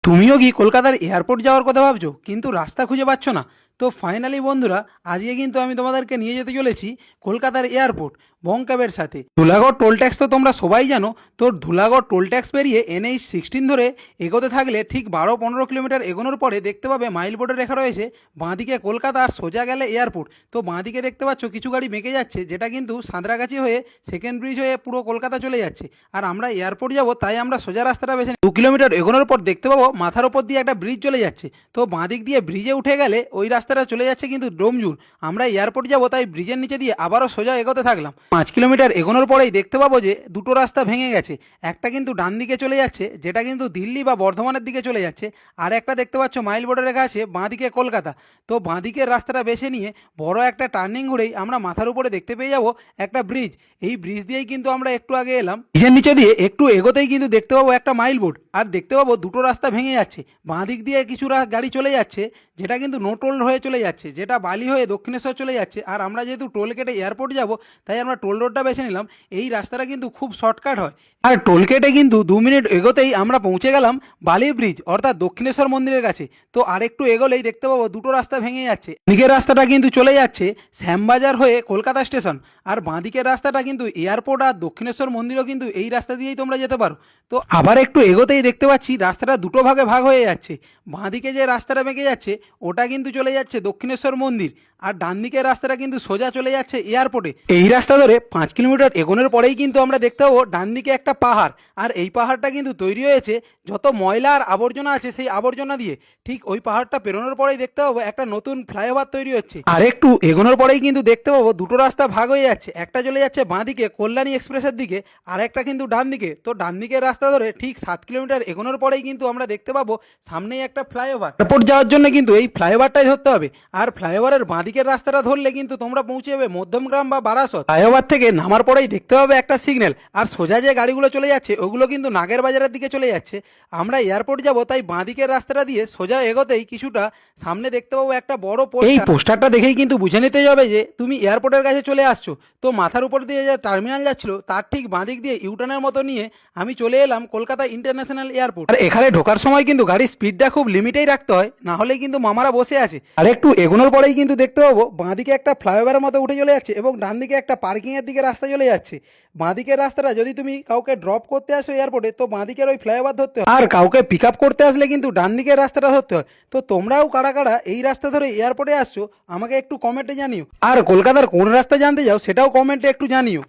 তুমিও কি কলকাতার এয়ারপোর্ট যাওয়ার কথা ভাবছো কিন্তু রাস্তা খুঁজে পাচ্ছ না? তো ফাইনালি বন্ধুরা, আজকে কিন্তু আমি তোমাদেরকে নিয়ে যেতে চলেছি কলকাতার এয়ারপোর্ট বং ক্যাবের সাথে। ধুলাগড় টোল ট্যাক্স তো তোমরা সবাই জানো। তো ধুলাগড় টোল ট্যাক্স পেরিয়ে NH-16 ধরে এগোতে থাকলে ঠিক 12-15 কিলোমিটার এগোনোর পরে দেখতে পাবে মাইল বোর্ডে লেখা রয়েছে বাঁদিকে কলকাতা আর সোজা গেলে এয়ারপোর্ট। তো বাঁদিকে দেখতে পাচ্ছ কিছু গাড়ি বেঁকে যাচ্ছে, যেটা কিন্তু সাঁতরাগাছি হয়ে সেকেন্ড ব্রিজ হয়ে পুরো কলকাতা চলে যাচ্ছে। আর আমরা এয়ারপোর্ট যাব, তাই আমরা সোজা রাস্তাটা বেছে 2 কিলোমিটার এগোনোর পর দেখতে পাবো মাথার ওপর দিয়ে একটা ব্রিজ চলে যাচ্ছে। তো বাঁদিক দিয়ে ব্রিজে উঠে গেলে ওই রাস্তাটা চলে যাচ্ছে কিন্তু ডোমজুর। আমরা এয়ারপোর্ট যাব, তাই ব্রিজের নিচে দিয়ে আবারও সোজা এগোতে থাকলাম। 5 কিলোমিটার এগোনোর পরেই দেখতে পাবো যে দুটো রাস্তা ভেঙে গেছে। একটা কিন্তু ডান দিকে চলে যাচ্ছে, যেটা কিন্তু দিল্লি বা বর্ধমানের দিকে চলে যাচ্ছে। আর একটা দেখতে পাচ্ছ মাইল বোর্ডে লেখা আছে বাঁদিকে কলকাতা। তো বাঁদিকের রাস্তাটা বেছে নিয়ে বড় একটা টার্নিং ঘুরেই আমরা মাথার উপরে দেখতে পেয়ে যাব একটা ব্রিজ। এই ব্রিজ দিয়েই কিন্তু আমরা একটু আগে এলাম। ব্রিজের নিচে দিয়ে একটু এগোতেই কিন্তু দেখতে পাবো একটা মাইল বোর্ড, আর দেখতে পাবো দুটো রাস্তা ভেঙে যাচ্ছে। বাঁ দিক দিয়ে কিছু গাড়ি চলে যাচ্ছে, যেটা কিন্তু নো টোল হয়ে চলে যাচ্ছে, যেটা বালি হয়ে দক্ষিণেশ্বর চলে যাচ্ছে। আর আমরা যেহেতু টোল কেটে এয়ারপোর্ট যাব, তাই আমরা টোল রোডটা বেছে নিলাম। এই রাস্তাটা কিন্তু খুব শর্টকাট হয়। আর টোল কেটে কিন্তু 2 মিনিট এগোতেই আমরা পৌঁছে গেলাম বালি ব্রিজ অর্থাৎ দক্ষিণেশ্বর মন্দিরের কাছে। তো আর একটু এগোলেই দেখতে পাবো দুটো রাস্তা ভেঙে যাচ্ছে। দিকের রাস্তাটা কিন্তু চলে যাচ্ছে শ্যামবাজার হয়ে কলকাতা স্টেশন, আর বাঁদিকের রাস্তাটা কিন্তু এয়ারপোর্ট আর দক্ষিণেশ্বর মন্দিরও কিন্তু এই রাস্তা দিয়েই তোমরা যেতে পারো। তো আবার একটু এগোতেই দেখতে পাচ্ছি রাস্তাটা দুটো ভাগে ভাগ হয়ে যাচ্ছে। বাঁদিকে যে রাস্তাটা বেঁকে যাচ্ছে ওটা কিন্তু চলে যাচ্ছে দক্ষিণেশ্বর মন্দির, আর ডান দিকের রাস্তাটা কিন্তু সোজা চলে যাচ্ছে এয়ারপোর্টে। এই রাস্তা ধরে 5 কিলোমিটার এগোনোর পরেই কিন্তু আমরা দেখতে পাবো ডান দিকে একটা পাহাড়। আর এই পাহাড়টা কিন্তু তৈরি হয়েছে যত ময়লা আর আবর্জনা আছে সেই আবর্জনা দিয়ে। ঠিক ওই পাহাড়টা পেরোনোর পরেই দেখতে পাবো একটা নতুন ফ্লাইওভার তৈরি হচ্ছে। আর একটু এগোনোর পরেই কিন্তু দেখতে পাবো দুটো রাস্তা ভাগ হয়ে যাচ্ছে। একটা চলে যাচ্ছে বাঁ দিকে কল্যাণী এক্সপ্রেসের দিকে, আর একটা কিন্তু ডান দিকে। তো ডান দিকের রাস্তা ধরে ঠিক 7 কিলোমিটার এগোনোর পরেই কিন্তু আমরা দেখতে পাবো সামনেই একটা ফ্লাইওভার। এয়ারপোর্ট যাওয়ার জন্য কিন্তু এই ফ্লাইওভারটাই ধরতে হবে। আর ফ্লাইওভারের বাঁ দিকের রাস্তাটা ধরলে কিন্তু তোমরা পৌঁছে যাবে মধ্যমগ্রাম বা বারাসত। ফ্লাইওভার থেকে নামার পরেই দেখতে পাবে একটা সিগন্যাল, আর সোজা যে গাড়িগুলো চলে যাচ্ছে ওগুলো কিন্তু নাগের বাজারের দিকে চলে যাচ্ছে। আমরা এয়ারপোর্ট যাব, তাই বাঁ দিকের রাস্তাটা দিয়ে সোজা এগোতেই কিছুটা সামনে দেখতে পাবো একটা বড় পোস্টার। এই পোস্টারটা দেখেই কিন্তু বুঝে নিতে যাবে যে তুমি এয়ারপোর্টের কাছে চলে আসছো। তো মাথার উপর দিয়ে যে টার্মিনাল যাচ্ছিল তার ঠিক বাঁ দিক দিয়ে ইউটার্নের মতো নিয়ে আমি চলে এলাম কলকাতা ইন্টারন্যাশনাল এয়ারপোর্ট। আর এখানে ঢোকার সময় কিন্তু গাড়ির স্পিডটা খুব লিমিটেই রাখতে হয়, না হলে কিন্তু মামারা বসে আছে। আর একটু এগোনোর পরেই কিন্তু দেখতে পাবো বাঁ দিকে একটা ফ্লাইওভারের মতো উঠে চলে যাচ্ছে, এবং ডান দিকে একটা পার্কিং এর দিকে রাস্তা চলে যাচ্ছে। বাঁ দিকের রাস্তাটা যদি তুমি কাউকে ড্রপ করতে আসো এয়ারপোর্টে, তো বাঁ দিকের ওই ফ্লাইওভার ধরতে হয়। আর কাউকে পিক আপ করতে আসলে কিন্তু ডান দিকের রাস্তাটা ধরতে হয়। তো তোমরাও কারা কারা এই রাস্তা ধরে এয়ারপোর্টে আসছো আমাকে একটু কমেন্টে জানিও। আর কলকাতার কোন রাস্তা জানতে যাও সেটাও কমেন্টে একটু জানিও।